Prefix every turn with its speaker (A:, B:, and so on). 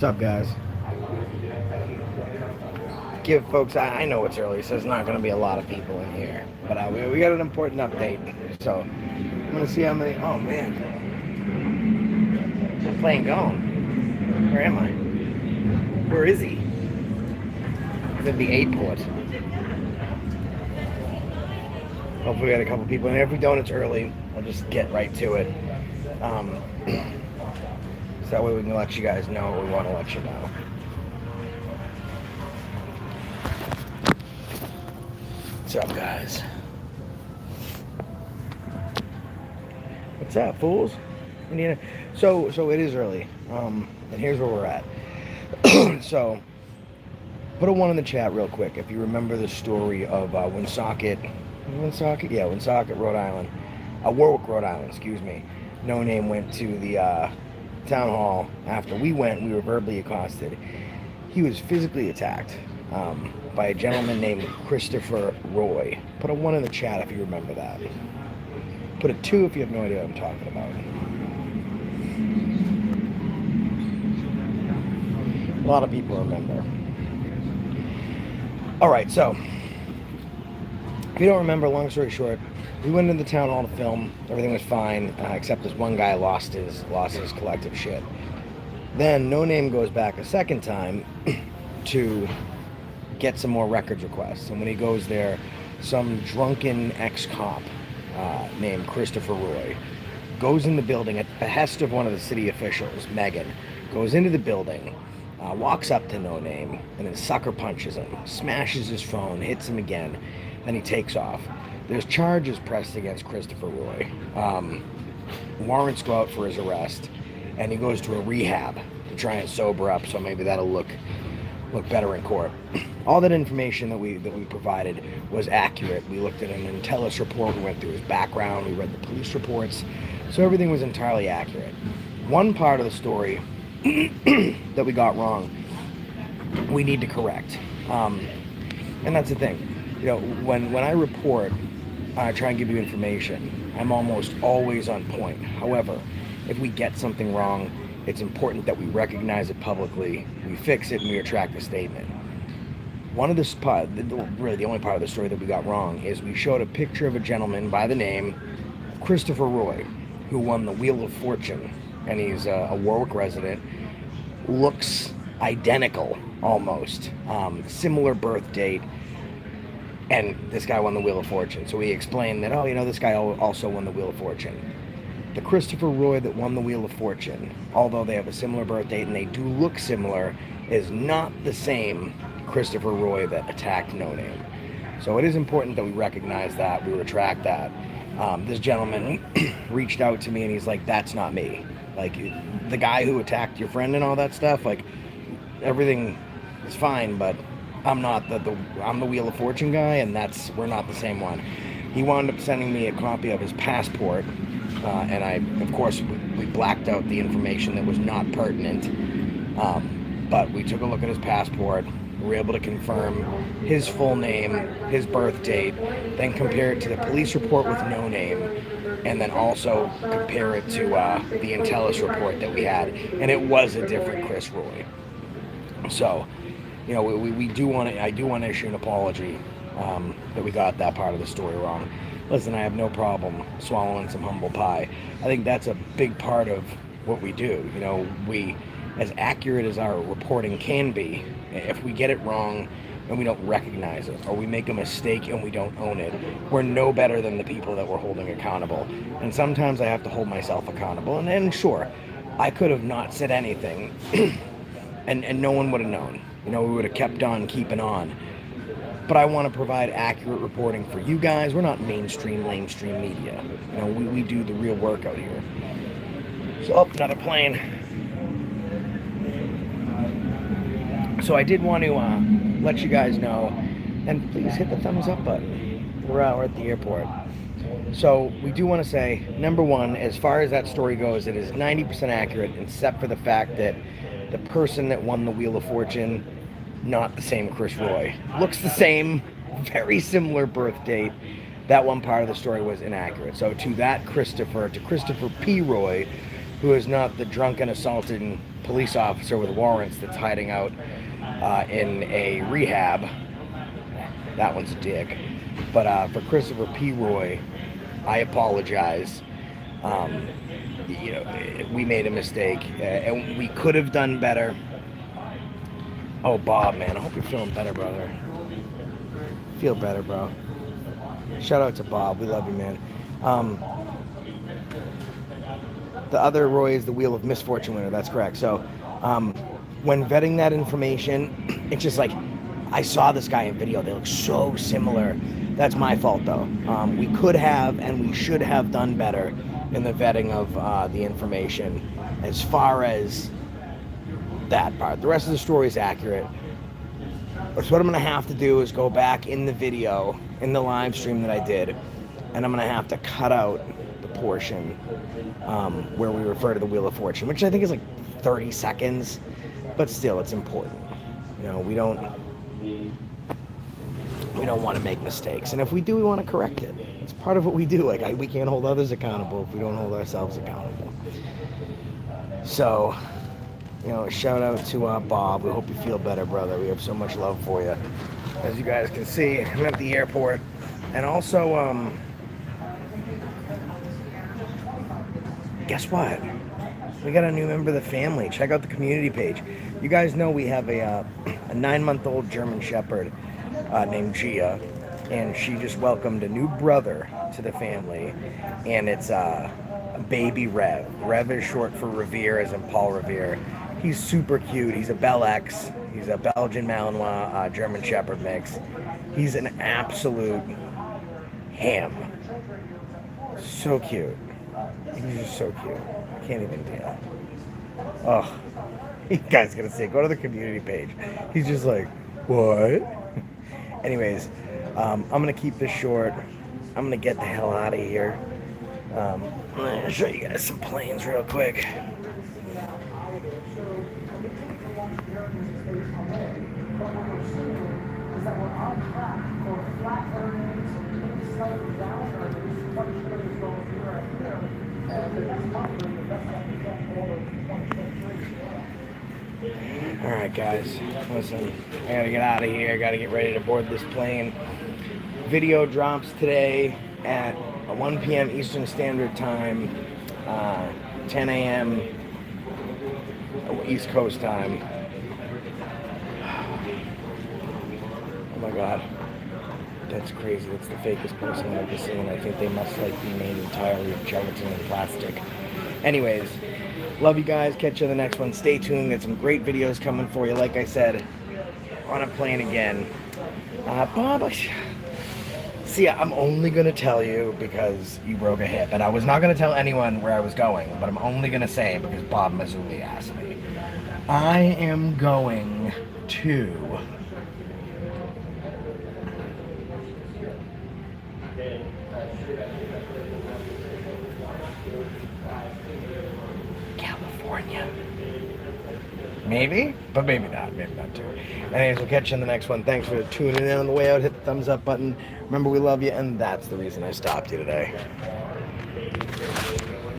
A: What's up, guys? Give folks, I know it's early, so there's not going to be a lot of people in here, but we got an important update. So I'm going to see how many. Oh man, the plane gone. Where am I? Where is he? He's at the 8 port. Hopefully, we got a couple people in here. If we don't, it's early. I'll just get right to it. So that way we can let you guys know what we want to let you know. What's up, guys? What's up, fools? Indiana. So it is early, and here's where we're at. So, put a 1 in the chat real quick if you remember the story of Woonsocket, Rhode Island, Warwick, Rhode Island. Excuse me. No Name went to the town hall after we went. We were verbally accosted. He was physically attacked by a gentleman named Christopher Roy. Put a 1 in the chat if you remember that. Put a 2 if you have no idea what I'm talking about. A lot of people remember. Alright, so if you don't remember, long story short, we went into the town hall to film. Everything was fine, except this one guy lost his collective shit. Then No Name goes back a second time to get some more records requests. And when he goes there, some drunken ex-cop named Christopher Roy goes in the building at the behest of one of the city officials, Megan, goes into the building, walks up to No Name, and then sucker punches him, smashes his phone, hits him again, then he takes off. There's charges pressed against Christopher Roy. Warrants go out for his arrest, and he goes to a rehab to try and sober up, so maybe that'll look better in court. All that information that we provided was accurate. We looked at an Intellis report, we went through his background, we read the police reports, so everything was entirely accurate. One part of the story that we got wrong, we need to correct. And that's the thing. You know, when I report, I try and give you information, I'm almost always on point. However, if we get something wrong, it's important that we recognize it publicly, we fix it, and we retract the statement. One of the really the only part of the story that we got wrong is we showed a picture of a gentleman by the name of Christopher Roy, who won the Wheel of Fortune, and he's a Warwick resident, looks identical almost, similar birth date, and this guy won the Wheel of Fortune. So we explained that, this guy also won the Wheel of Fortune. The Christopher Roy that won the Wheel of Fortune, although they have a similar birth date and they do look similar, is not the same Christopher Roy that attacked No Name. So it is important that we recognize that, we retract that. This gentleman reached out to me and he's like, that's not me. Like, the guy who attacked your friend and all that stuff, like, everything is fine, but I'm not I'm the Wheel of Fortune guy, and we're not the same one. He wound up sending me a copy of his passport, and of course, we blacked out the information that was not pertinent, but we took a look at his passport. We were able to confirm his full name, his birth date, then compare it to the police report with No Name, and then also compare it to the Intellis report that we had, and it was a different Chris Roy. So, I do want to issue an apology that we got that part of the story wrong. Listen, I have no problem swallowing some humble pie. I think that's a big part of what we do. We, as accurate as our reporting can be, if we get it wrong and we don't recognize it, or we make a mistake and we don't own it, we're no better than the people that we're holding accountable. And sometimes I have to hold myself accountable. And sure, I could have not said anything and no one would have known. We would have kept on keeping on. But I want to provide accurate reporting for you guys. We're not lamestream media. We do the real work out here. So, another plane. So I did want to let you guys know, and please hit the thumbs up button. We're at the airport. So we do want to say, number one, as far as that story goes, it is 90% accurate, except for the fact that the person that won the Wheel of Fortune, not the same Chris Roy. Looks the same, very similar birth date. That one part of the story was inaccurate. So to Christopher P. Roy, who is not the drunken, assaulting police officer with warrants that's hiding out in a rehab. That one's a dick. But for Christopher P. Roy, I apologize. We made a mistake, and we could have done better. Oh, Bob, man, I hope you're feeling better, brother. Feel better, bro. Shout out to Bob. We love you, man. The other Roy is the Wheel of Misfortune winner. That's correct. So when vetting that information, it's just like, I saw this guy in video. They look so similar. That's my fault, though. We could have and we should have done better in the vetting of the information as far as that part. The rest of the story is accurate. So what I'm going to have to do is go back in the video, in the live stream that I did, and I'm going to have to cut out the portion where we refer to the Wheel of Fortune, which I think is like 30 seconds, but still, it's important. We don't want to make mistakes, and if we do, we want to correct it. It's part of what we do. Like, we can't hold others accountable if we don't hold ourselves accountable. So, shout out to Bob. We hope you feel better, brother. We have so much love for you. As you guys can see, I'm at the airport, and also, guess what? We got a new member of the family. Check out the community page. You guys know we have a 9-month-old German Shepherd named Gia, and she just welcomed a new brother to the family, and it's baby Rev. Rev is short for Revere, as in Paul Revere. He's super cute. He's a Bel X. He's a Belgian Malinois German Shepherd mix. He's an absolute ham. So cute. He's just so cute. I can't even deal. Oh, you guys gotta see it. Go to the community page. He's just like, what? Anyways, I'm gonna keep this short. I'm gonna get the hell out of here. I'm gonna show you guys some planes real quick. Alright guys, listen, I gotta get out of here, I gotta get ready to board this plane. Video drops today at 1 p.m. Eastern Standard Time, 10 a.m. East Coast time. Oh my god, that's crazy. That's the fakest person I've ever seen. I think they must be made entirely of gelatin and plastic. Anyways, love you guys. Catch you in the next one. Stay tuned. Got some great videos coming for you. Like I said, on a plane again. Bob, see, I'm only going to tell you because you broke a hip. And I was not going to tell anyone where I was going, but I'm only going to say it because Bob Mazzulli asked me. I am going to California. Maybe, but maybe not. Maybe not too. Anyways, we'll catch you in the next one. Thanks for tuning in on the way out. Hit the thumbs up button. Remember, we love you, and that's the reason I stopped you today.